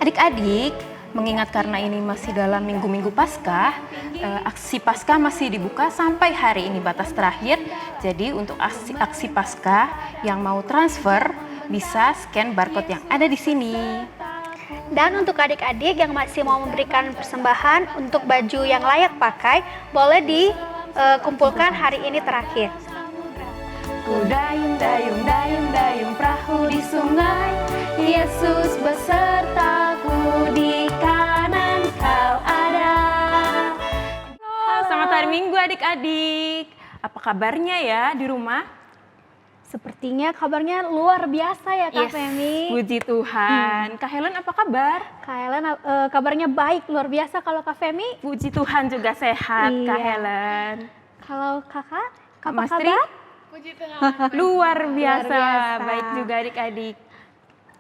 Adik-adik, mengingat karena ini masih dalam minggu-minggu Paskah, aksi Paskah masih dibuka sampai hari ini batas terakhir. Jadi untuk aksi Paskah yang mau transfer bisa scan barcode yang ada di sini. Dan untuk adik-adik yang masih mau memberikan persembahan untuk baju yang layak pakai, boleh dikumpulkan hari ini terakhir. Ku dayung, dayung, dayung, dayung perahu di sungai, Yesus besertaku di kanan kau ada. Selamat hari Minggu adik-adik. Apa kabarnya ya di rumah? Sepertinya kabarnya luar biasa ya Kak Femi. Puji Tuhan. Kak Helen apa kabar? Kak Helen kabarnya baik, luar biasa. Kalau Kak Femi? Puji Tuhan juga sehat. Iya. Kak Helen. Kalau Kakak, Kak apa Mastri? kabar? Puji Tuhan. Luar biasa. biasa. Baik juga adik-adik.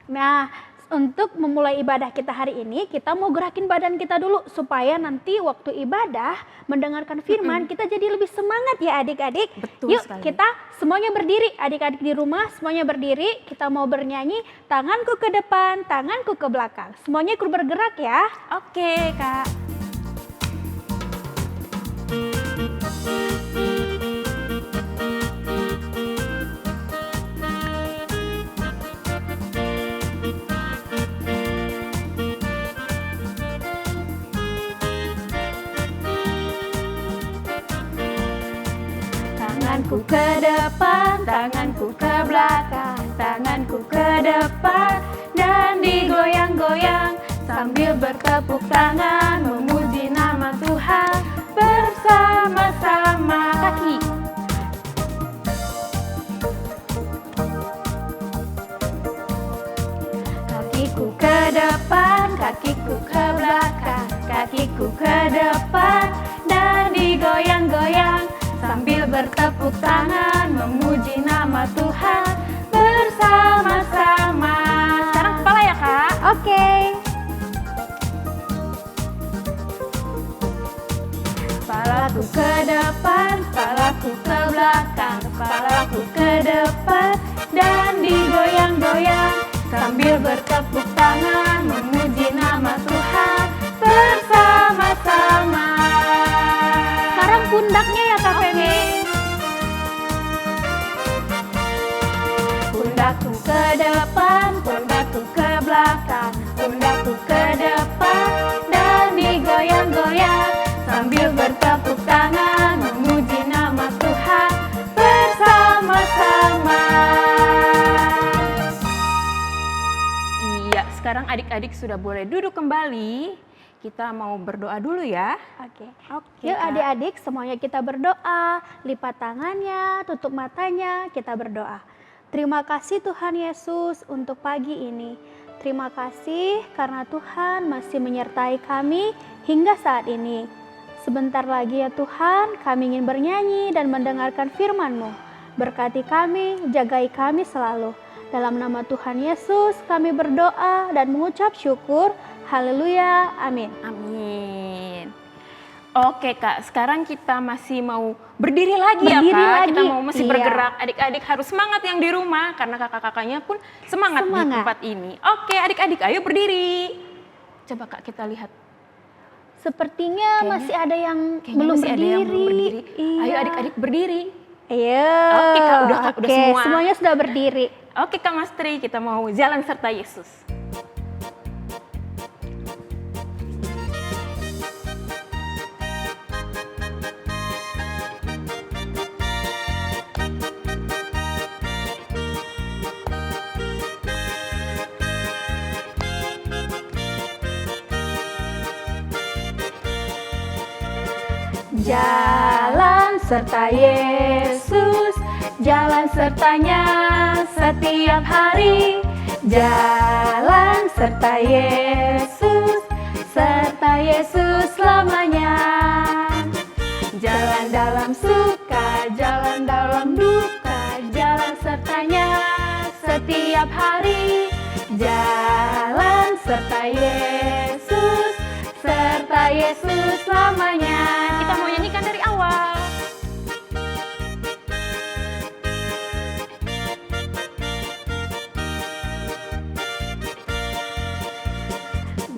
Nah, untuk memulai ibadah kita hari ini, kita mau gerakin badan kita dulu supaya nanti waktu ibadah mendengarkan firman kita jadi lebih semangat ya adik-adik. Betul Yuk sekali. kita semuanya berdiri, adik-adik di rumah semuanya berdiri. Kita mau bernyanyi tanganku ke depan, tanganku ke belakang. Semuanya ikut bergerak ya. Oke, Kak. Tanganku ke depan, tanganku ke belakang, tanganku ke depan dan digoyang-goyang sambil bertepuk tangan memuji nama Tuhan bersama-sama. Kaki. Kakiku ke depan, kakiku ke belakang, kakiku ke depan dan digoyang-goyang sambil bertepuk tangan memuji nama Tuhan bersama-sama. Sekarang kepala ya Kak. Oke. Kepalaku ke depan, kepalaku ke belakang, kepalaku ke depan dan digoyang-goyang sambil bertepuk tangan memuji nama Tuhan bersama-sama. Sekarang pundaknya ya Kak Femi. Pundakku ke depan, pundakku ke belakang, pundakku ke depan dan digoyang-goyang sambil bertepuk tangan memuji nama Tuhan bersama-sama. Iya, sekarang adik-adik sudah boleh duduk kembali. Kita mau berdoa dulu ya. Oke. Oke. Yuk Kak. adik-adik semuanya kita berdoa, lipat tangannya, tutup matanya, kita berdoa. Terima kasih Tuhan Yesus untuk pagi ini. Terima kasih karena Tuhan masih menyertai kami hingga saat ini. Sebentar lagi ya Tuhan, kami ingin bernyanyi dan mendengarkan firman-Mu. Berkati kami, jagai kami selalu. Dalam nama Tuhan Yesus kami berdoa dan mengucap syukur. Haleluya, amin. Amin. Oke Kak, sekarang kita masih mau berdiri lagi ya Berdiri Kak. lagi, Kita mau masih iya. bergerak. Adik-adik harus semangat yang di rumah karena kakak-kakaknya pun semangat di Semangat. tempat ini. Oke adik-adik ayo berdiri. Coba Kak kita lihat. Sepertinya Kayaknya- masih ada yang Kayaknya belum masih ada yang belum berdiri. Iya. Ayo adik-adik berdiri. Ayo. Oke, Kak, udah Oke, semua. semuanya sudah berdiri. Oke Kak Mastri, kita mau jalan serta Yesus. Jalan serta Yesus, jalan sertanya setiap hari. Jalan serta Yesus selamanya. Jalan dalam suka, jalan dalam duka, jalan sertanya setiap hari. Jalan serta Yesus selamanya. Kita mau nyanyikan dari awal.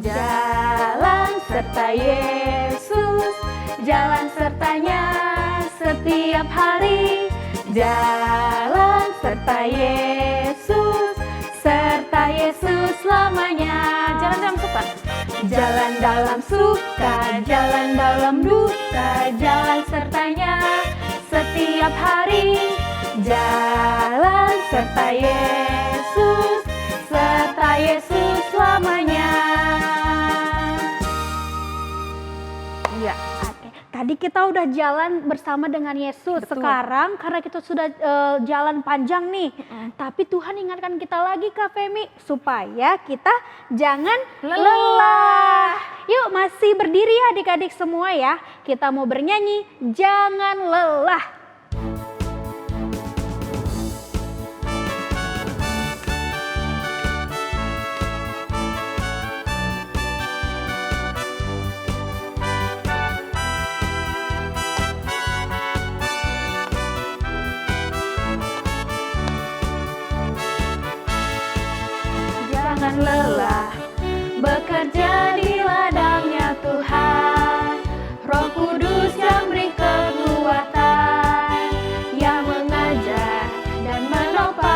Jalan serta Yesus, jalan sertanya setiap hari. Jalan serta Yesus, serta Yesus selamanya. Jalan dalam suka, jalan dalam suka, jalan dalam duka, jalan sertanya setiap hari. Jalan serta Yesus, serta Yesus selamanya. Iya. Oke, tadi kita udah jalan bersama dengan Yesus. Betul. Sekarang karena kita sudah jalan panjang nih, tapi Tuhan ingatkan kita lagi Kak Femi supaya kita jangan lelah. Yuk masih berdiri ya adik-adik semua ya. Kita mau bernyanyi jangan lelah. Jangan lelah bekerja di ladangnya Tuhan. Roh Kudus yang beri kekuatan, yang mengajar dan menopang.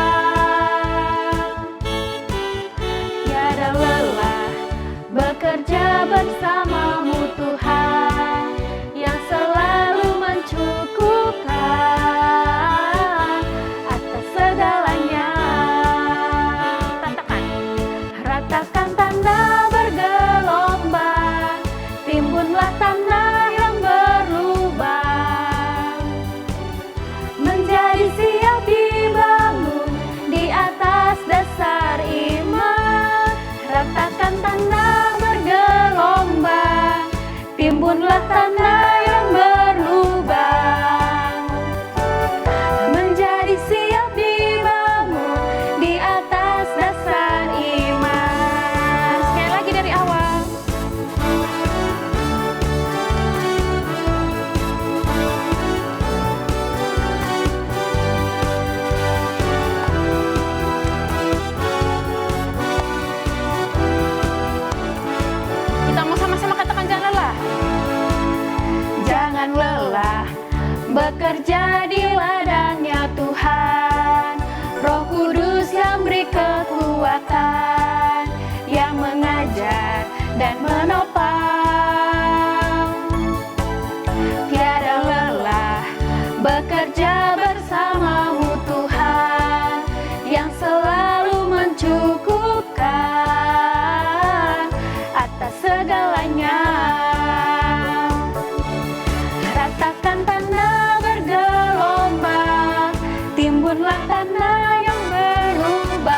Tiada lelah bekerja bersamamu Tuhan, yang selalu mencukupkan atas segalanya. Ratakan tanda bergelombang, timbunlah tanah yang berlubang, menjadi siap dibangun di atas dasar iman. Ratakan tanda bergelombang, timbunlah tanah yang berlubang, menjadi siap dibangun di atas dasar iman. Sekali lagi dari awal. Kita mau sama-sama katakan jangan lelah. Jangan lelah bekerja di ladangnya Tuhan. Roh Kudus yang beri kekuatan, yang mengajar dan menopang. Tiada lelah bekerja bersamamu Tuhan, yang selalu mencukupkan atas segalanya. Ratakan tanah bergelombang, timbunlah tanah yang berlubang,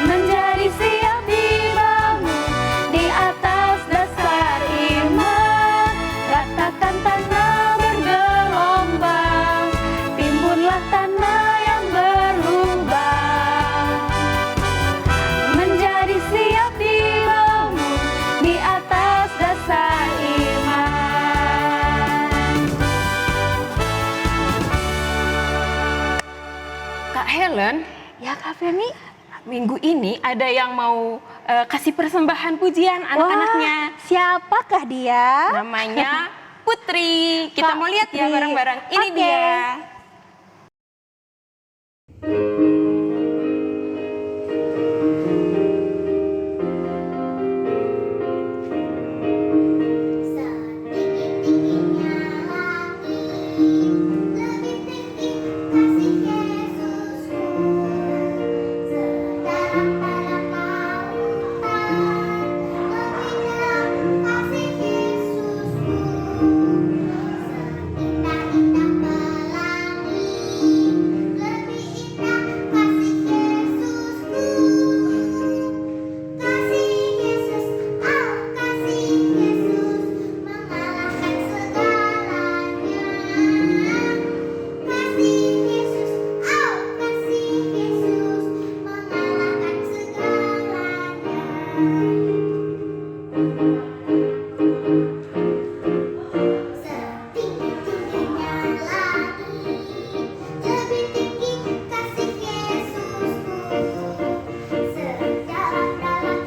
menjadi siap dibangun di atas dasar iman. Ratakan tanah bergelombang, timbunlah tanah yang berlubang, menjadi siap dibangun di atas dasar iman. Kak Helen, Ya Kak Femi. minggu ini ada yang mau kasih persembahan pujian anak-anaknya. Wah, siapakah dia? Namanya Putri. Kita Kak mau lihat ya Putri. bareng-bareng. Ini Oke. dia. Setinggi-tingginya langit, lebih tinggi kasih Yesusku. Sedalam-dalam lautan, lebih dalam kasih Yesusku. Seindah-indah pelangi, lebih indah kasih Yesusku. Kasih Yesus, oh kasih Yesus, mengalahkan segalanya. Kasih Yesus, oh kasih Yesus, mengalahkan segalanya. Setinggi-tingginya langit, lebih tinggi kasih Yesusku. Sedalam-dalam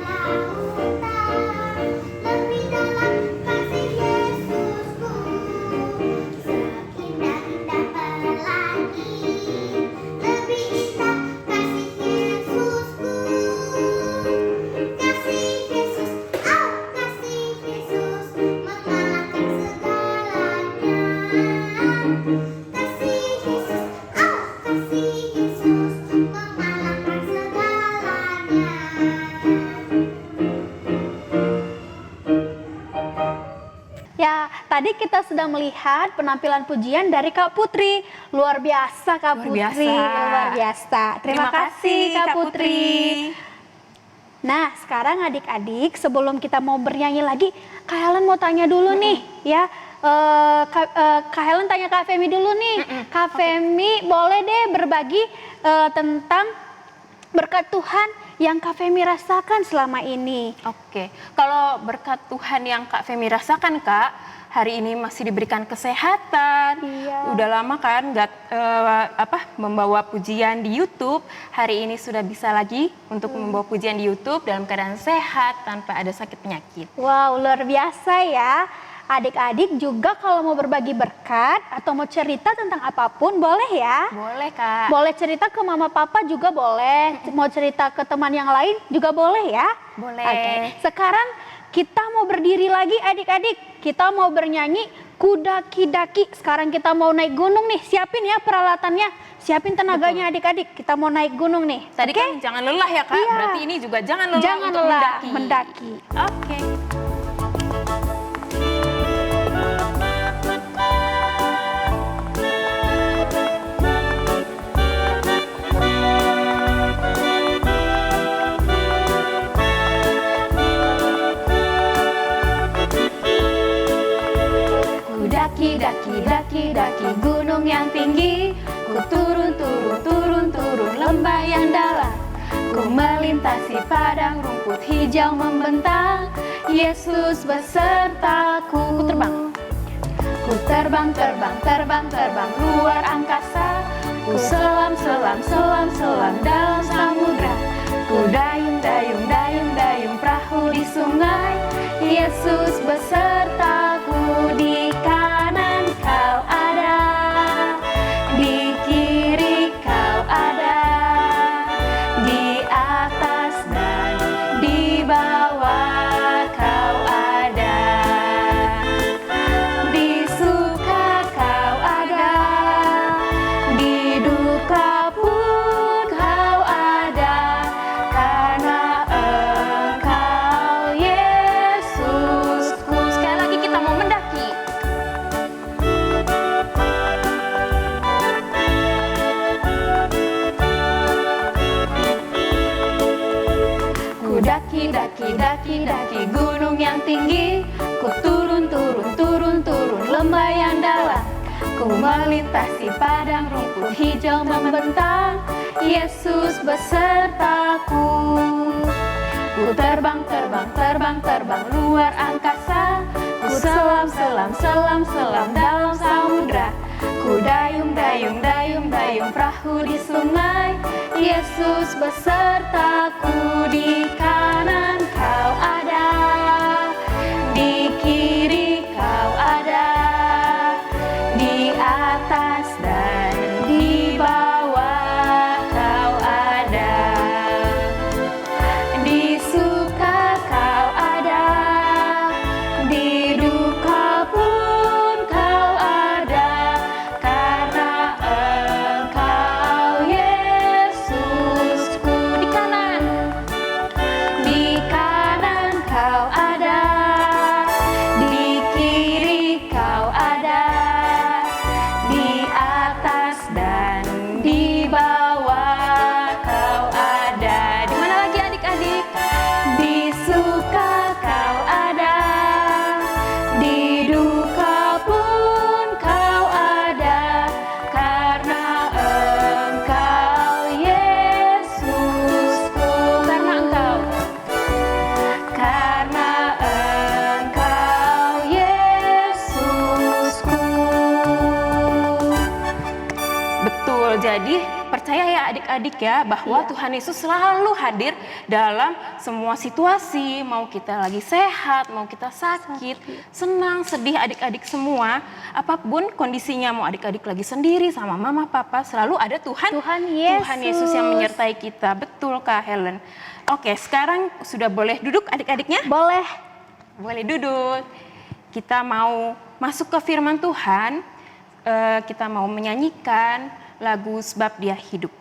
tadi kita sudah melihat penampilan pujian dari Kak Putri. Luar biasa Kak Luar Putri, biasa. luar biasa. Terima kasih Kak Putri. Nah, sekarang adik-adik sebelum kita mau bernyanyi lagi, Kak Helen mau tanya dulu nih ya. Kak Helen tanya Kak Femi dulu nih. Kak Femi boleh deh berbagi tentang berkat Tuhan yang Kak Femi rasakan selama ini. Oke, kalau berkat Tuhan yang Kak Femi rasakan Kak, hari ini masih diberikan kesehatan. Iya. Udah lama kan nggak membawa pujian di YouTube. Hari ini sudah bisa lagi untuk membawa pujian di YouTube dalam keadaan sehat tanpa ada sakit penyakit. Wow, luar biasa ya. Adik-adik juga kalau mau berbagi berkat atau mau cerita tentang apapun boleh ya. Boleh Kak. Boleh cerita ke mama papa juga boleh. Mau cerita ke teman yang lain juga boleh ya. Boleh. Oke. Sekarang kita mau berdiri lagi adik-adik. Kita mau bernyanyi Kudaki-daki. Sekarang kita mau naik gunung nih. Siapin ya peralatannya. Siapin tenaganya adik-adik. Kita mau naik gunung nih. Tadi Oke? kan jangan lelah ya Kak. Iya. Berarti ini juga jangan lelah Jangan untuk lelah mendaki. mendaki. Oke. Daki gunung yang tinggi, ku turun lembah yang dalam, ku melintasi padang rumput hijau membentang, Yesus besertaku. Ku terbang luar angkasa, ku selam dalam samudra, ku dayung perahu di sungai, Yesus besertaku. Di kanan kau ada, di kiri kau ada, di atas dan di bawah kau ada, di suka kau ada, di duka pun kau ada, karena Engkau Yesusku. Sekali lagi kita mau mendaki. Ku daki gunung yang tinggi, ku turun lembah yang dalam, ku melintasi padang rumput hijau membentang, Yesus besertaku. Ku terbang luar angkasa, ku selam dalam samudra, ku dayung perahu di sungai, Yesus besertaku. Di kanan kau ada, di kiri kau ada, di atas dan di bawah kau ada, di suka kau ada, di duka pun kau ada, karena Engkau Yesusku. Di kanan kau ada, di kiri kau ada, di atas dan di bawah kau ada. Di mana lagi adik-adik? Di suka kau ada, di duka pun kau ada, karena Engkau Yesusku. Karena Engkau Yesusku. Betul, jadi percaya ya adik-adik ya bahwa Tuhan Yesus selalu hadir dalam semua situasi, mau kita lagi sehat, mau kita sakit, senang, sedih, adik-adik semua, apapun kondisinya, mau adik-adik lagi sendiri sama mama papa, selalu ada Tuhan Yesus yang menyertai kita. Betul Kak Helen. Oke, sekarang sudah boleh duduk adik-adiknya? Boleh. Boleh duduk. Kita mau masuk ke firman Tuhan, kita mau menyanyikan lagu Sebab Dia Hidup.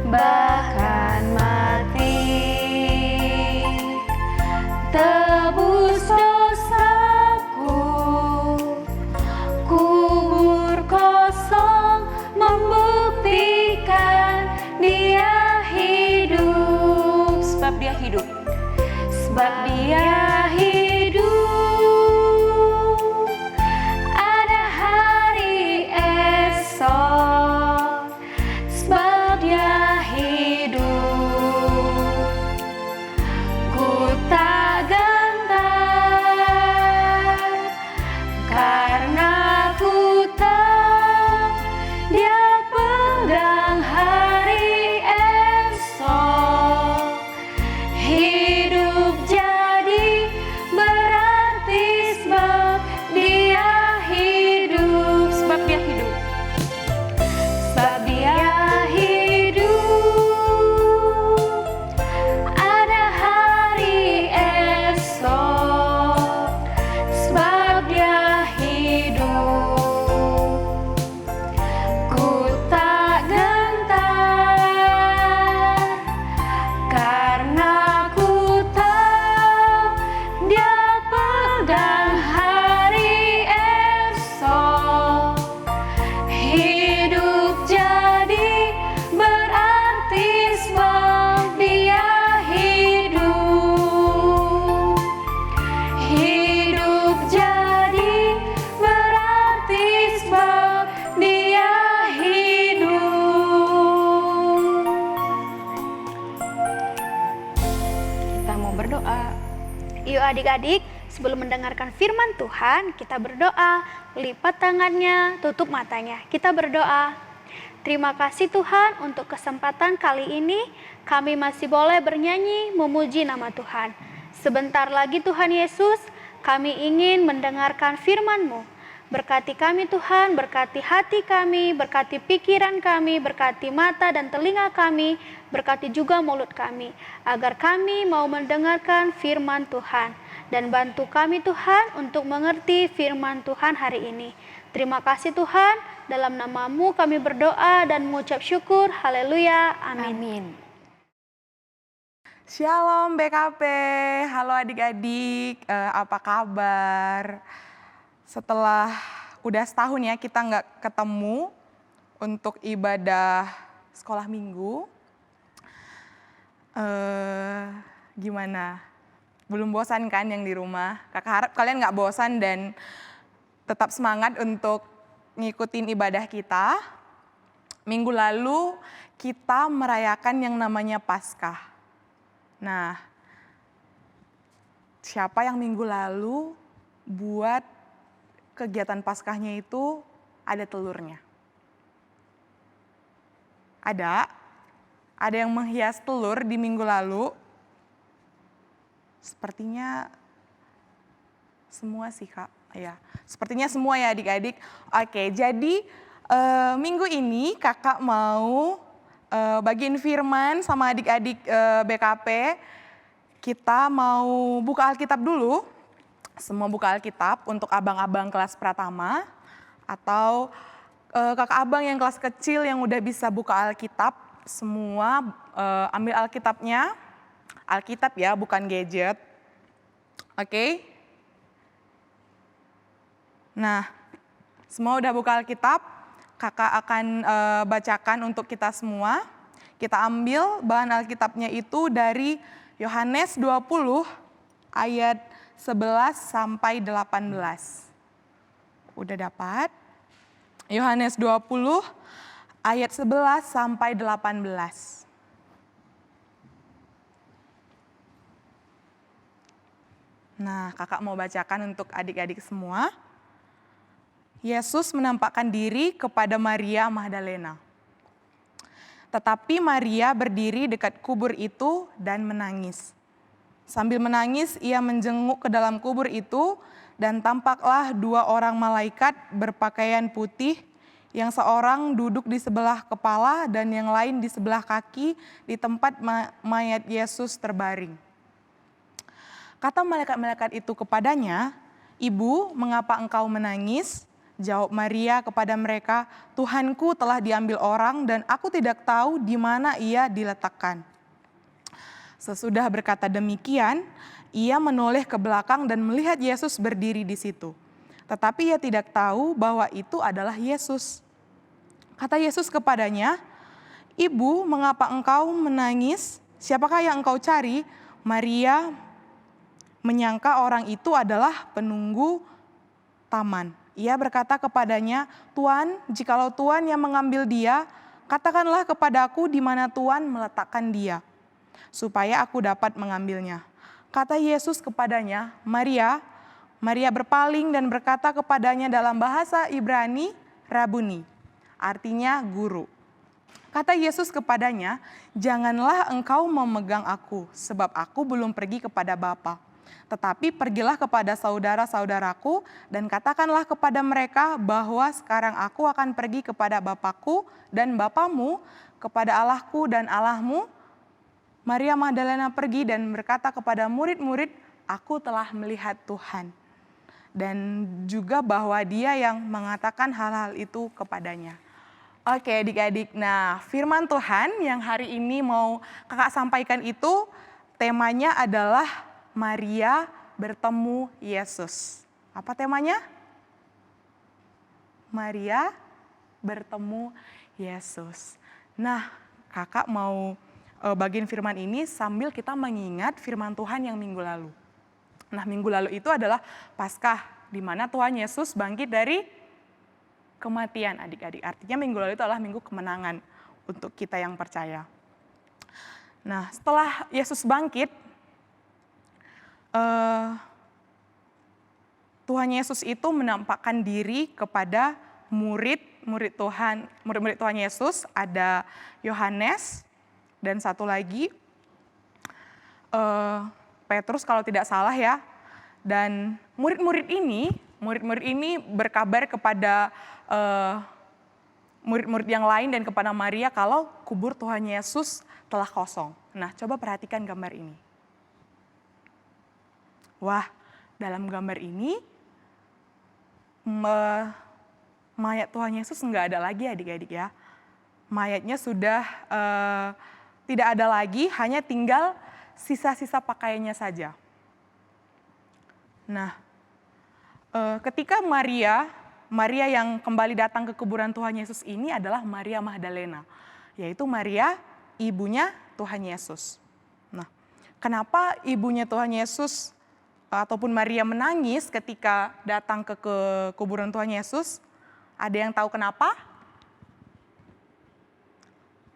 bahkan mati. Tebus dosaku, kubur kosong membuktikan Dia hidup. Sebab Dia hidup. Sebab Dia hidup. Ada hari esok. Sebab Dia hidup. Ku tak gentar karena ku tahu Dia pegang hari esok. Hidup jadi berarti sebab Dia hidup. Sebab Dia hidup. Sebab Dia hidup. Ada hari esok. Sebab Dia hidup. Ku tak gentar karena ku tahu Dia pegang hari esok. Hidup jadi berarti sebab Dia hidup. Hidup jadi berarti sebab Dia hidup. Kita mau berdoa. Yuk adik-adik, sebelum mendengarkan firman Tuhan, kita berdoa. Lipat tangannya, tutup matanya. Kita berdoa. Terima kasih Tuhan untuk kesempatan kali ini. Kami masih boleh bernyanyi memuji nama Tuhan. Sebentar lagi Tuhan Yesus, kami ingin mendengarkan firman-Mu. Berkati kami Tuhan, berkati hati kami, berkati pikiran kami, berkati mata dan telinga kami, berkati juga mulut kami, agar kami mau mendengarkan firman Tuhan. Dan bantu kami Tuhan untuk mengerti firman Tuhan hari ini. Terima kasih Tuhan, dalam nama-Mu kami berdoa dan mengucap syukur. Haleluya, amin. Amin. Shalom BKP, halo adik-adik, apa kabar? Setelah udah setahun ya kita nggak ketemu untuk ibadah sekolah minggu, gimana? Belum bosan kan yang di rumah? Kakak harap kalian nggak bosan dan tetap semangat untuk ngikutin ibadah kita. Minggu lalu kita merayakan yang namanya Paskah. Nah, siapa yang minggu lalu buat kegiatan Paskahnya itu ada telurnya? Ada yang menghias telur di minggu lalu. Sepertinya semua sih Kak, ya. Sepertinya semua ya adik-adik. Oke, jadi minggu ini Kakak mau bagiin firman sama adik-adik BKP. Kita mau buka Alkitab dulu. Semua buka Alkitab untuk abang-abang kelas pratama atau kakak abang yang kelas kecil yang udah bisa buka Alkitab. Semua ambil Alkitabnya. Alkitab ya, bukan gadget. Oke? Nah, semua udah buka Alkitab. Kakak akan bacakan untuk kita semua. Kita ambil bahan Alkitabnya itu dari Yohanes 20 ayat 11 sampai 18. Udah dapat? Yohanes 20 ayat 11 sampai 18. Nah, kakak mau bacakan untuk adik-adik semua. Yesus menampakkan diri kepada Maria Magdalena. Tetapi Maria berdiri dekat kubur itu dan menangis. Sambil menangis, ia menjenguk ke dalam kubur itu dan tampaklah dua orang malaikat berpakaian putih, yang seorang duduk di sebelah kepala dan yang lain di sebelah kaki di tempat mayat Yesus terbaring. Kata malaikat-malaikat itu kepadanya, "Ibu, mengapa engkau menangis? Jawab Maria kepada mereka, "Tuhanku telah diambil orang dan aku tidak tahu di mana ia diletakkan." Sesudah berkata demikian, ia menoleh ke belakang dan melihat Yesus berdiri di situ. Tetapi ia tidak tahu bahwa itu adalah Yesus. Kata Yesus kepadanya, "Ibu, mengapa engkau menangis? Siapakah yang engkau cari?" Maria menyangka orang itu adalah penunggu taman. Ia berkata kepadanya, "Tuan, jikalau Tuan yang mengambil dia, katakanlah kepadaku di mana Tuan meletakkan dia, supaya aku dapat mengambilnya." Kata Yesus kepadanya, "Maria." Maria berpaling dan berkata kepadanya dalam bahasa Ibrani, "Rabuni," artinya guru. Kata Yesus kepadanya, "Janganlah engkau memegang aku, sebab aku belum pergi kepada Bapa. Tetapi pergilah kepada saudara-saudaraku dan katakanlah kepada mereka bahwa sekarang aku akan pergi kepada Bapakku dan Bapamu, kepada Allahku dan Allahmu." Maria Magdalena pergi dan berkata kepada murid-murid, "Aku telah melihat Tuhan." Dan juga bahwa dia yang mengatakan hal-hal itu kepadanya. Oke adik-adik, nah firman Tuhan yang hari ini mau kakak sampaikan itu temanya adalah Maria bertemu Yesus. Apa temanya? Maria bertemu Yesus. Nah, kakak mau bagian firman ini sambil kita mengingat firman Tuhan yang minggu lalu. Nah, minggu lalu itu adalah Paskah, di mana Tuhan Yesus bangkit dari kematian adik-adik. Artinya minggu lalu itu adalah minggu kemenangan untuk kita yang percaya. Nah, setelah Yesus bangkit, Tuhan Yesus itu menampakkan diri kepada murid-murid Tuhan Yesus, ada Yohanes dan satu lagi Petrus kalau tidak salah ya. Dan murid-murid ini berkabar kepada murid-murid yang lain dan kepada Maria kalau kubur Tuhan Yesus telah kosong. Nah, coba perhatikan gambar ini. Wah, dalam gambar ini mayat Tuhan Yesus nggak ada lagi adik-adik ya. Mayatnya sudah tidak ada lagi, hanya tinggal sisa-sisa pakaiannya saja. Nah, ketika Maria yang kembali datang ke kuburan Tuhan Yesus ini adalah Maria Magdalena, yaitu Maria ibunya Tuhan Yesus. Nah, kenapa ibunya Tuhan Yesus ataupun Maria menangis ketika datang ke kuburan Tuhan Yesus? Ada yang tahu kenapa?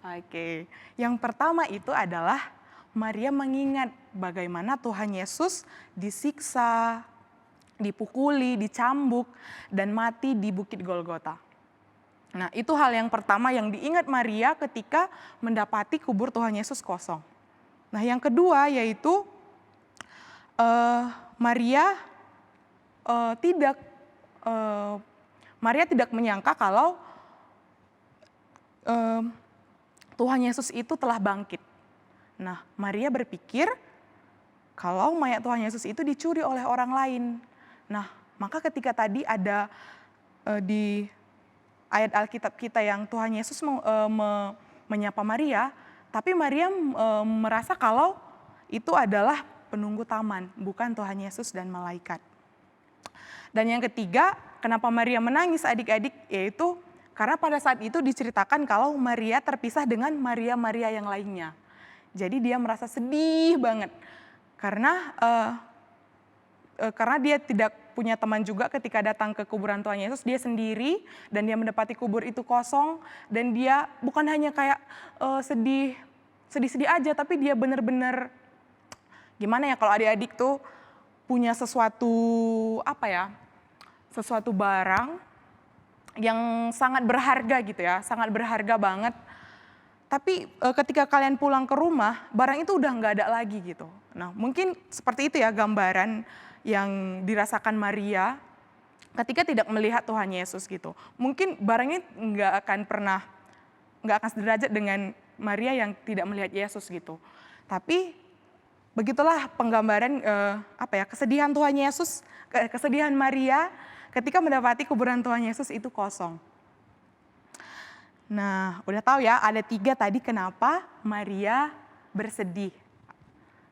Oke, yang pertama itu adalah Maria mengingat bagaimana Tuhan Yesus disiksa, dipukuli, dicambuk, dan mati di Bukit Golgota. Nah, itu hal yang pertama yang diingat Maria ketika mendapati kubur Tuhan Yesus kosong. Nah, yang kedua yaitu Maria tidak menyangka kalau Tuhan Yesus itu telah bangkit. Nah, Maria berpikir kalau mayat Tuhan Yesus itu dicuri oleh orang lain. Nah, maka ketika tadi ada di ayat Alkitab kita yang Tuhan Yesus menyapa Maria, tapi Maria merasa kalau itu adalah penunggu taman, bukan Tuhan Yesus dan malaikat. Dan yang ketiga, kenapa Maria menangis adik-adik, yaitu karena pada saat itu diceritakan kalau Maria terpisah dengan Maria-Maria yang lainnya. Jadi dia merasa sedih banget karena dia tidak punya teman juga ketika datang ke kuburan Tuhan Yesus. Dia sendiri dan dia mendapati kubur itu kosong dan dia bukan hanya kayak sedih-sedih aja, tapi dia benar-benar gimana ya kalau adik-adik tuh punya sesuatu sesuatu barang yang sangat berharga gitu ya, sangat berharga banget. Tapi ketika kalian pulang ke rumah, barang itu udah nggak ada lagi gitu. Nah, mungkin seperti itu ya gambaran yang dirasakan Maria ketika tidak melihat Tuhan Yesus gitu. Mungkin barang ini nggak akan sederajat dengan Maria yang tidak melihat Yesus gitu. Tapi begitulah penggambaran kesedihan Tuhan Yesus, kesedihan Maria ketika mendapati kuburan Tuhan Yesus itu kosong. Nah, udah tahu ya, ada 3 tadi kenapa Maria bersedih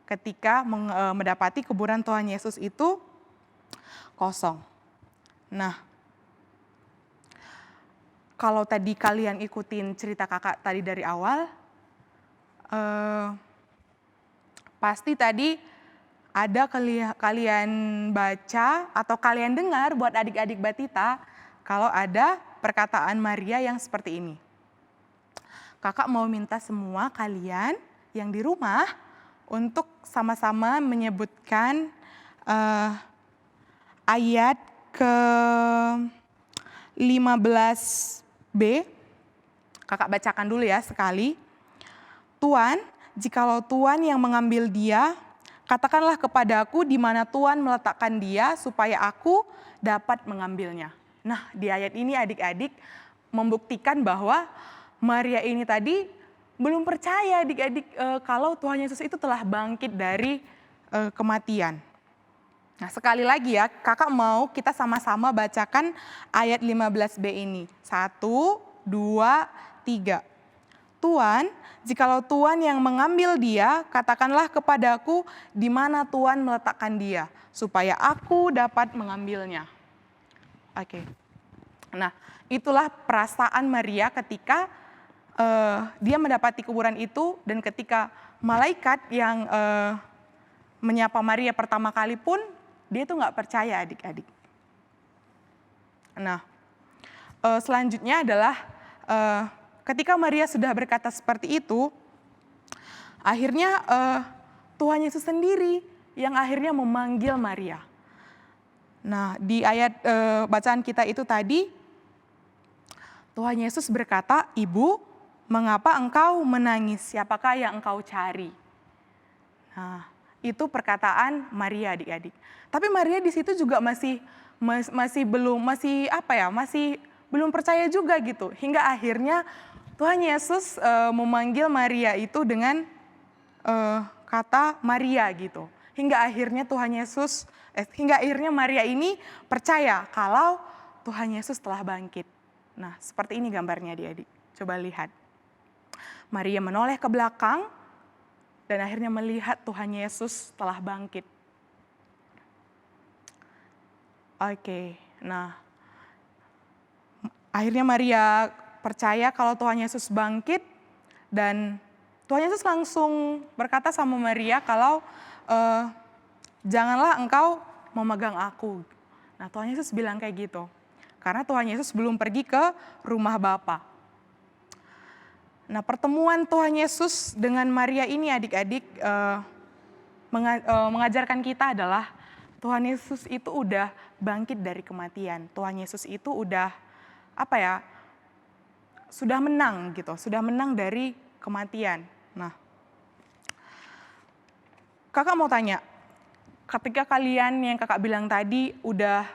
ketika mendapati kuburan Tuhan Yesus itu kosong. Nah, kalau tadi kalian ikutin cerita kakak tadi dari awal, pasti tadi ada kalian baca atau kalian dengar buat adik-adik Batita kalau ada perkataan Maria yang seperti ini. Kakak mau minta semua kalian yang di rumah untuk sama-sama menyebutkan ayat ke-15b. Kakak bacakan dulu ya sekali. Tuan, jikalau Tuan yang mengambil dia, katakanlah kepadaku di mana Tuan meletakkan dia supaya aku dapat mengambilnya. Nah, di ayat ini adik-adik membuktikan bahwa Maria ini tadi belum percaya adik-adik kalau Tuhan Yesus itu telah bangkit dari kematian. Nah, sekali lagi ya, kakak mau kita sama-sama bacakan ayat 15b ini. 1, 2, 3. Tuan, jikalau Tuan yang mengambil dia, katakanlah kepadaku di mana Tuan meletakkan dia, supaya aku dapat mengambilnya. Oke. Nah, itulah perasaan Maria ketika dia mendapati kuburan itu, dan ketika malaikat yang menyapa Maria pertama kali pun, dia itu nggak percaya adik-adik. Nah, selanjutnya adalah ketika Maria sudah berkata seperti itu, akhirnya Tuhan Yesus sendiri yang akhirnya memanggil Maria. Nah, di ayat bacaan kita itu tadi, Tuhan Yesus berkata, "Ibu, mengapa engkau menangis? Siapakah yang engkau cari?" Nah, itu perkataan Maria adik-adik. Tapi Maria di situ juga masih belum percaya juga gitu. Hingga akhirnya Tuhan Yesus memanggil Maria itu dengan kata Maria gitu. Hingga akhirnya Maria ini percaya kalau Tuhan Yesus telah bangkit. Nah, seperti ini gambarnya adik-adik. Coba lihat. Maria menoleh ke belakang dan akhirnya melihat Tuhan Yesus telah bangkit. Oke, nah akhirnya Maria percaya kalau Tuhan Yesus bangkit, dan Tuhan Yesus langsung berkata sama Maria kalau janganlah engkau memegang aku. Nah, Tuhan Yesus bilang kayak gitu, karena Tuhan Yesus belum pergi ke rumah Bapa. Nah, pertemuan Tuhan Yesus dengan Maria ini adik-adik mengajarkan kita adalah Tuhan Yesus itu udah bangkit dari kematian. Tuhan Yesus itu udah sudah menang gitu, sudah menang dari kematian. Nah, kakak mau tanya, ketika kalian yang kakak bilang tadi udah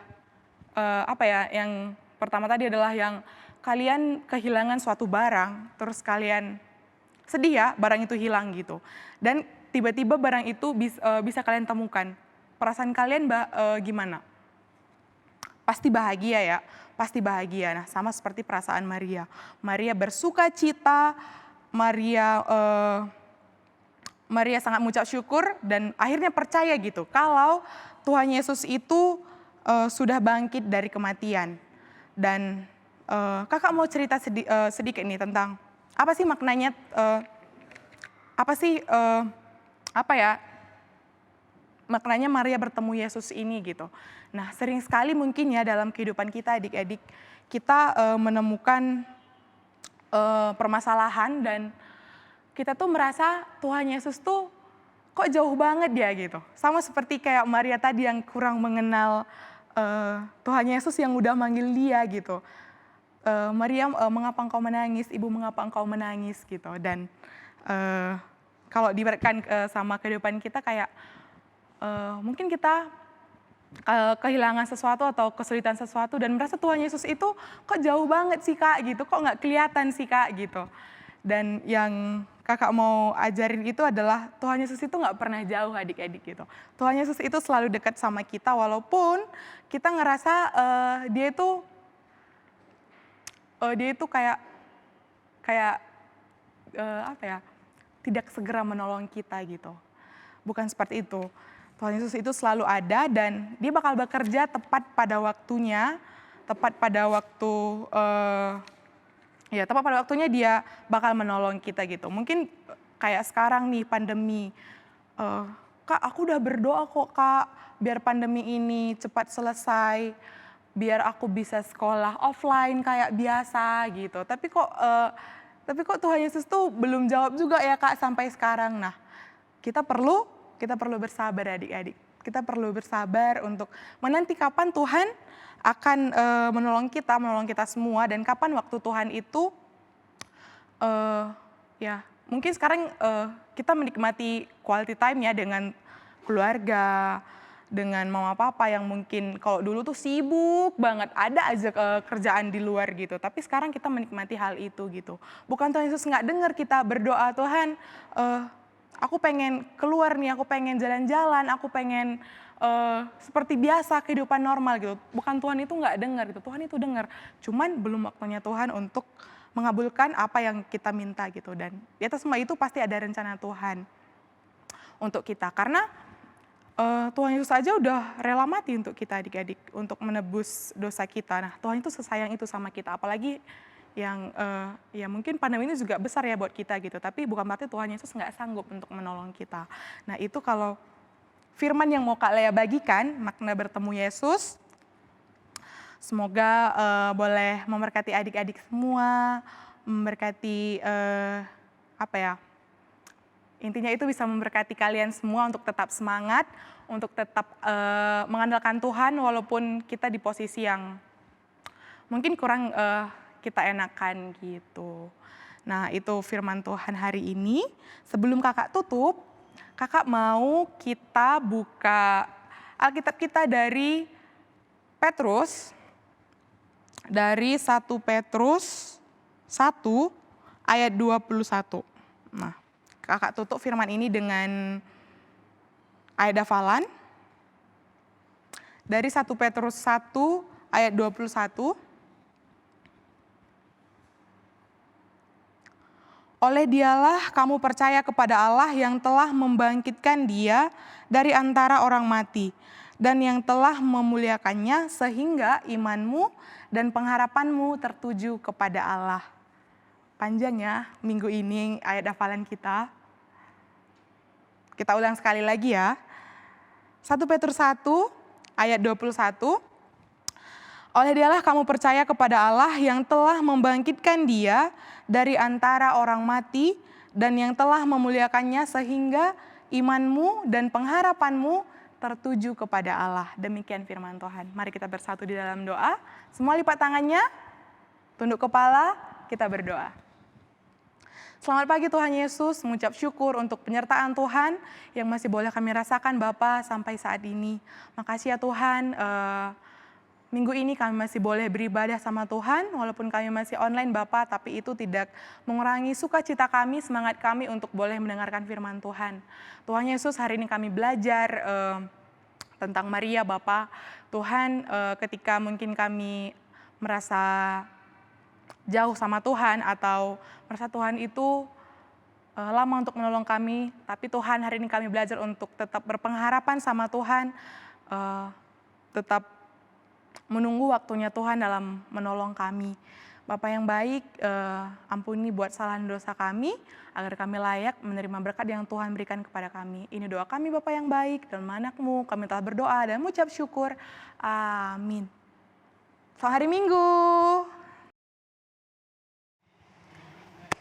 yang pertama tadi adalah yang kalian kehilangan suatu barang, terus kalian sedih ya barang itu hilang gitu. Dan tiba-tiba barang itu bisa kalian temukan. Perasaan kalian gimana? Pasti bahagia ya, pasti bahagia. Nah, sama seperti perasaan Maria. Maria bersuka cita, Maria sangat mengucap syukur dan akhirnya percaya gitu kalau Tuhan Yesus itu sudah bangkit dari kematian. Dan kakak mau cerita sedikit nih tentang apa sih maknanya, maknanya Maria bertemu Yesus ini gitu. Nah, sering sekali mungkin ya dalam kehidupan kita adik-adik, kita menemukan permasalahan dan kita tuh merasa Tuhan Yesus tuh kok jauh banget ya gitu. Sama seperti kayak Maria tadi yang kurang mengenal Tuhan Yesus yang udah manggil dia gitu. Maria, mengapa engkau menangis? Ibu, mengapa engkau menangis? Gitu. Dan kalau diberikan sama kehidupan kita kayak mungkin kita kehilangan sesuatu atau kesulitan sesuatu dan merasa Tuhan Yesus itu kok jauh banget sih kak gitu, kok nggak kelihatan sih kak gitu. Dan yang kakak mau ajarin itu adalah Tuhan Yesus itu nggak pernah jauh adik-adik gitu. Tuhan Yesus itu selalu dekat sama kita walaupun kita ngerasa dia itu kayak apa ya, tidak segera menolong kita gitu. Bukan seperti itu. Tuhan Yesus itu selalu ada dan dia bakal bekerja tepat pada waktunya, tepat pada waktunya dia bakal menolong kita gitu. Mungkin kayak sekarang nih pandemi, Kak aku udah berdoa kok Kak, biar pandemi ini cepat selesai, biar aku bisa sekolah offline kayak biasa gitu. Tapi kok Tuhan Yesus tuh belum jawab juga ya Kak sampai sekarang. Nah, kita perlu bersabar adik-adik. Kita perlu bersabar untuk menanti kapan Tuhan akan menolong kita semua, dan kapan waktu Tuhan itu ya mungkin sekarang kita menikmati quality time ya dengan keluarga, dengan mama papa yang mungkin kalau dulu tuh sibuk banget, ada aja kerjaan di luar gitu. Tapi sekarang kita menikmati hal itu gitu. Bukan Tuhan Yesus nggak dengar kita berdoa, Tuhan aku pengen keluar nih, aku pengen jalan-jalan, aku pengen seperti biasa kehidupan normal gitu. Bukan Tuhan itu nggak dengar gitu, Tuhan itu dengar. Cuman belum waktunya Tuhan untuk mengabulkan apa yang kita minta gitu. Dan di atas semua itu pasti ada rencana Tuhan untuk kita. Karena Tuhan Yesus aja udah rela mati untuk kita adik-adik, untuk menebus dosa kita. Nah Tuhan itu sesayang itu sama kita, apalagi yang ya mungkin pandemi ini juga besar ya buat kita gitu. Tapi bukan berarti Tuhan Yesus nggak sanggup untuk menolong kita. Nah itu kalau firman yang mau Kak Lea bagikan, makna bertemu Yesus. Semoga boleh memberkati adik-adik semua, memberkati intinya itu bisa memberkati kalian semua untuk tetap semangat, untuk tetap mengandalkan Tuhan walaupun kita di posisi yang mungkin kurang kita enakan gitu. Nah itu firman Tuhan hari ini. Sebelum kakak tutup, kakak mau kita buka Alkitab kita dari Petrus, dari 1 Petrus 1 ayat 21. Nah, kakak tutup firman ini dengan ayat hafalan. Dari 1 Petrus 1 ayat 21. Oleh dialah kamu percaya kepada Allah yang telah membangkitkan dia dari antara orang mati, dan yang telah memuliakannya sehingga imanmu dan pengharapanmu tertuju kepada Allah. Panjang ya minggu ini ayat hafalan kita. Kita ulang sekali lagi ya. 1 Petrus 1 ayat 21. Oleh dialah kamu percaya kepada Allah yang telah membangkitkan dia dari antara orang mati dan yang telah memuliakannya sehingga imanmu dan pengharapanmu tertuju kepada Allah. Demikian firman Tuhan. Mari kita bersatu di dalam doa. Semua lipat tangannya, tunduk kepala, kita berdoa. Selamat pagi Tuhan Yesus, mengucap syukur untuk penyertaan Tuhan yang masih boleh kami rasakan Bapa sampai saat ini. Makasih ya Tuhan, minggu ini kami masih boleh beribadah sama Tuhan, walaupun kami masih online Bapa, tapi itu tidak mengurangi sukacita kami, semangat kami untuk boleh mendengarkan firman Tuhan. Tuhan Yesus, hari ini kami belajar tentang Maria Bapa. Tuhan, ketika mungkin kami merasa jauh sama Tuhan atau merasa Tuhan itu lama untuk menolong kami, tapi Tuhan hari ini kami belajar untuk tetap berpengharapan sama Tuhan, tetap menunggu waktunya Tuhan dalam menolong kami. Bapa yang baik, ampuni buat kesalahan dosa kami, agar kami layak menerima berkat yang Tuhan berikan kepada kami. Ini doa kami Bapa yang baik, dalam anak-Mu kami telah berdoa dan mengucap syukur. Amin. Selamat hari Minggu.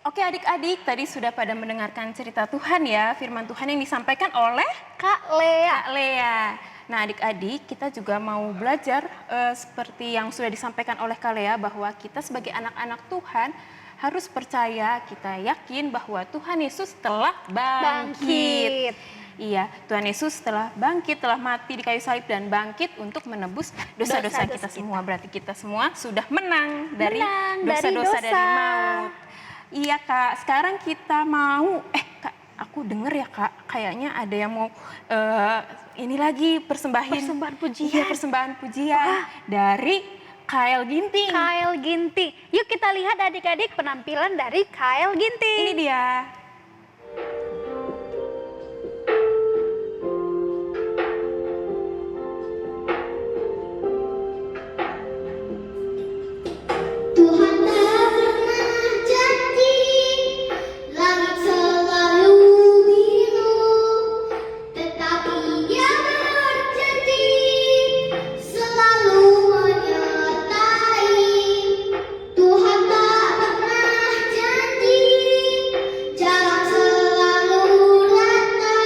Oke adik-adik, tadi sudah pada mendengarkan cerita Tuhan ya, firman Tuhan yang disampaikan oleh Kak Lea. Kak Lea. Nah adik-adik, kita juga mau belajar seperti yang sudah disampaikan oleh Kak Lea, bahwa kita sebagai anak-anak Tuhan harus percaya, kita yakin bahwa Tuhan Yesus telah bangkit. Iya, Tuhan Yesus telah bangkit, telah mati di kayu salib dan bangkit untuk menebus dosa-dosa kita semua. Berarti kita semua sudah menang dari dosa-dosa dari maut. Iya Kak, sekarang kita mau, Kak, aku denger ya Kak, kayaknya ada yang mau ini lagi Persembahan pujian. Iya, persembahan pujian dari Kyle Ginting. Kyle Ginting. Yuk kita lihat adik-adik penampilan dari Kyle Ginting. Ini dia. Tuhan tak pernah janji, langit selalu biru, tetapi Dia berjanji selalu menyertai. Tuhan tak pernah janji, jalan selalu rata,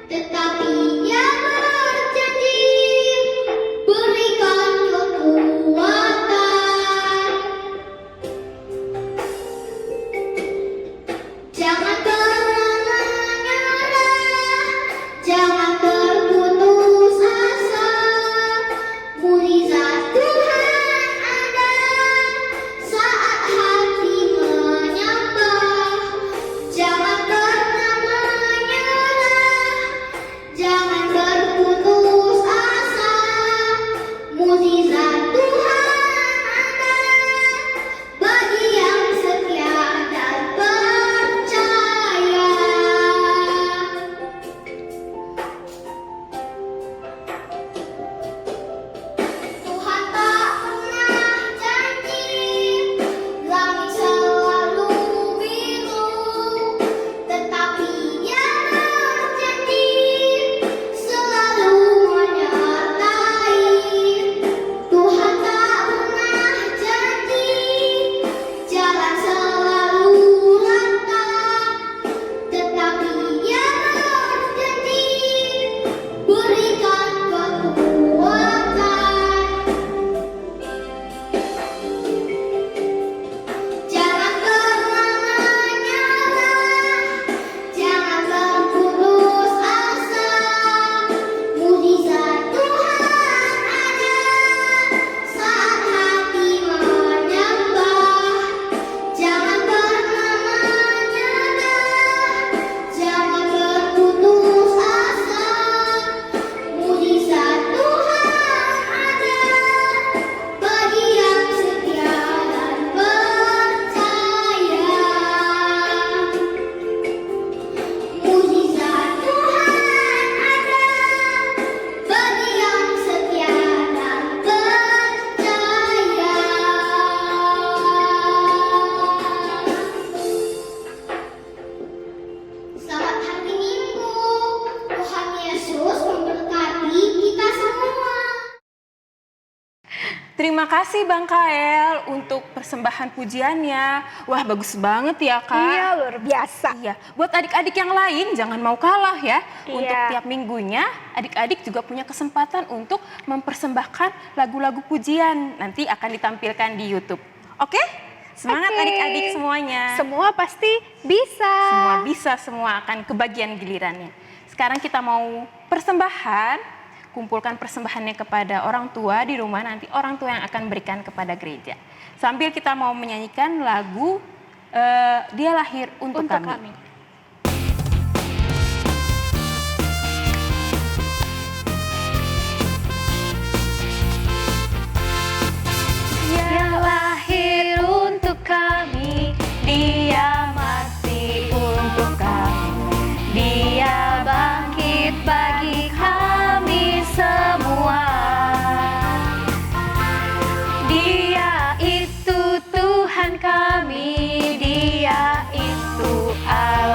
tetapi Dia berjanji berikan kekuatan. Jangan pernah menyerah, jangan terputus asa. Mujizat Tuhan ada saat hati menyembah. Jangan pernah menyerah, jangan terputus asa. Mujizat Tuhan ada bagi yang setia dan percaya. Tuhan tak pernah janji, langit selalu biru, tetapi Dia berjanji selalu menyertai. Tuhan tak pernah janji, jalan selalu rata, tetapi Dia berjanji berikan kekuatan. Jangan pernah menyerah, jangan terputus asa. Mujizat Tuhan ada saat hati menyembah. Jangan pernah menyerah, jangan terputus asa. Mujizat Tuhan ada bagi yang setia dan percaya. Mujizat Tuhan ada bagi yang setia dan percaya. Selamat hari Minggu. Tuhan Yesus memberkati kita semua. Terima kasih Bang Kael untuk persembahan pujiannya. Wah, bagus banget ya Kak. Iya, luar biasa. Iya, buat adik-adik yang lain jangan mau kalah ya. Iya. Untuk tiap minggunya adik-adik juga punya kesempatan untuk mempersembahkan lagu-lagu pujian. Nanti akan ditampilkan di YouTube. Oke? Semangat Oke. adik-adik semuanya. Semua pasti bisa. Semua bisa, semua akan kebagian gilirannya. Sekarang kita mau persembahan. Kumpulkan persembahannya kepada orang tua di rumah, nanti orang tua yang akan berikan kepada gereja. Sambil kita mau menyanyikan lagu Dia Lahir Untuk Kami. Dia lahir untuk kami, Dia mati untuk kami, Dia bangkit bagi kami semua. Dia itu Tuhan kami, Dia itu Allah.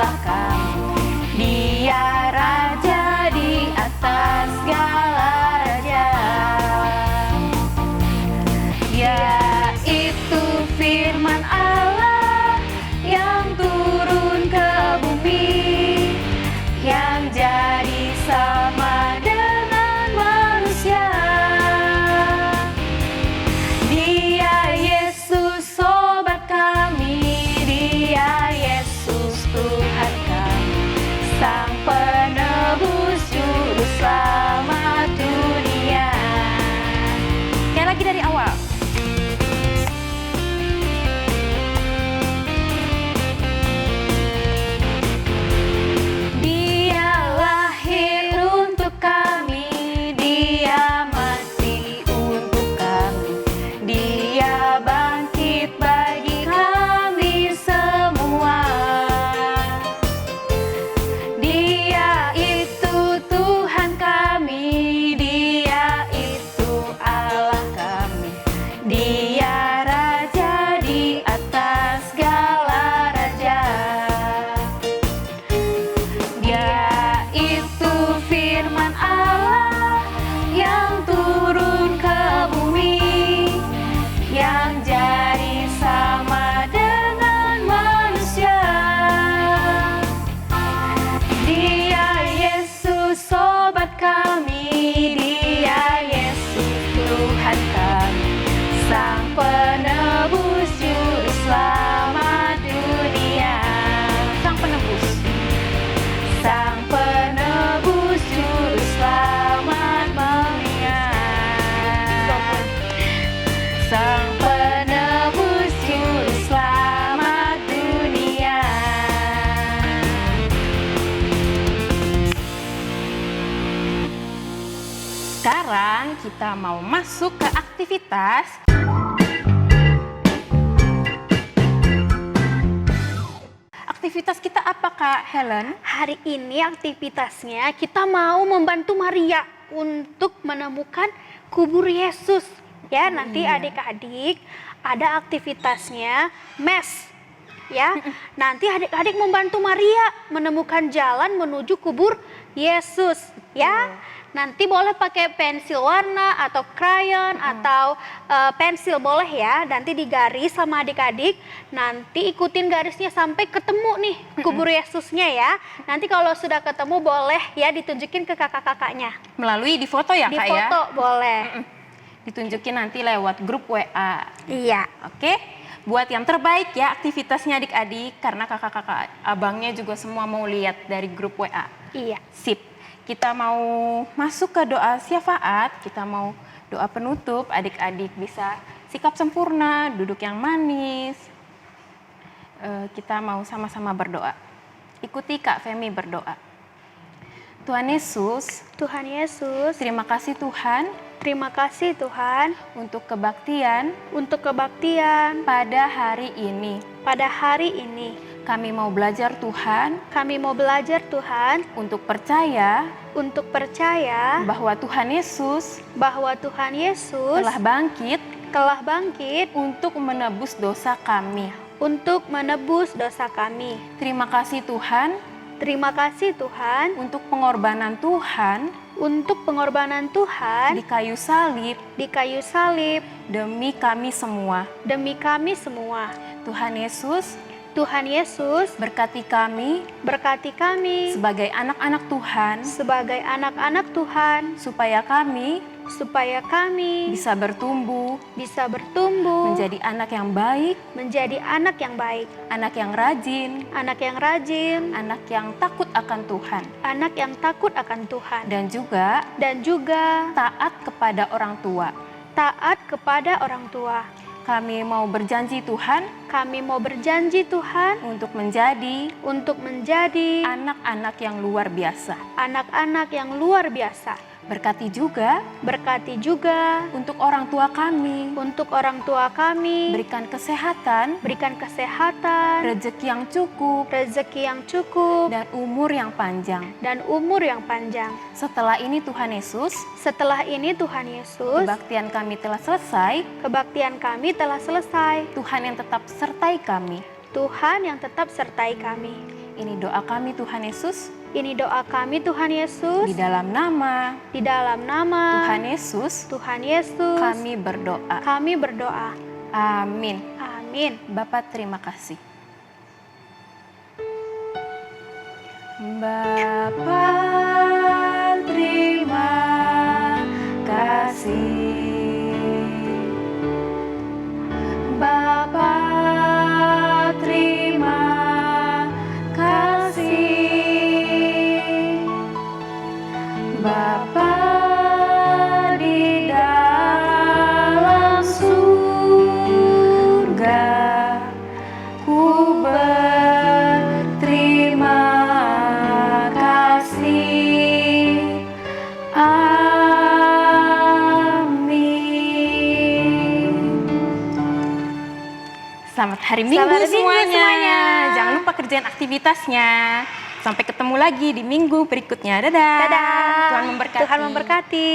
kita mau masuk ke aktivitas. Aktivitas kita apa Kak Helen? Hari ini aktivitasnya kita mau membantu Maria untuk menemukan kubur Yesus. Ya, nanti adik-adik ada aktivitasnya mes. Ya, nanti adik-adik membantu Maria menemukan jalan menuju kubur Yesus. Ya, nanti boleh pakai pensil warna atau krayon atau pensil boleh ya. Nanti digaris sama adik-adik. Nanti ikutin garisnya sampai ketemu nih kubur Yesusnya ya. Nanti kalau sudah ketemu boleh ya ditunjukin ke kakak-kakaknya. Melalui di foto ya Di Kak ya? foto boleh. Ditunjukin nanti lewat grup WA. Iya. Oke? Buat yang terbaik ya aktivitasnya adik-adik, karena kakak-kakak abangnya juga semua mau lihat dari grup WA. Iya. Sip. Kita mau masuk ke doa syafaat, kita mau doa penutup, adik-adik bisa sikap sempurna, duduk yang manis. Kita mau sama-sama berdoa. Ikuti Kak Femi berdoa. Tuhan Yesus, Tuhan Yesus, terima kasih Tuhan terima kasih Tuhan untuk kebaktian untuk kebaktian pada hari ini. pada hari ini. Kami mau belajar Tuhan Kami mau belajar Tuhan untuk percaya untuk percaya bahwa Tuhan Yesus bahwa Tuhan Yesus telah bangkit untuk menebus dosa kami. dosa kami. Terima kasih Tuhan Terima kasih Tuhan untuk pengorbanan Tuhan untuk pengorbanan di Tuhan kayu salib di kayu salib demi kami semua. demi kami semua. Tuhan Yesus, berkati kami Berkati kami sebagai anak-anak Tuhan, sebagai anak-anak Tuhan supaya kami supaya kami bisa bertumbuh bisa bertumbuh menjadi anak yang baik, menjadi anak yang baik, anak yang rajin, anak yang rajin, anak yang takut akan Tuhan, anak yang takut akan Tuhan, dan juga taat kepada orang tua. Kami mau berjanji Tuhan Kami mau berjanji Tuhan untuk menjadi untuk menjadi anak-anak yang luar biasa. anak-anak yang luar biasa. Berkati juga untuk orang tua kami, berikan kesehatan, rezeki yang cukup, dan umur yang panjang. Setelah ini Tuhan Yesus, kebaktian kami telah selesai. Tuhan yang tetap sertai kami. Ini doa kami Tuhan Yesus. Di dalam nama Tuhan Yesus, kami berdoa. Amin. Bapak terima kasih. Bapak terima kasih. Bapak terima kasih. Bapa di dalam surga, ku berterima kasih. Amin. Selamat hari Minggu semuanya. Jangan lupa kerjain aktivitasnya. Sampai ketemu lagi di minggu berikutnya. Dadah. Dadah. Tuhan memberkati. Tuhan memberkati.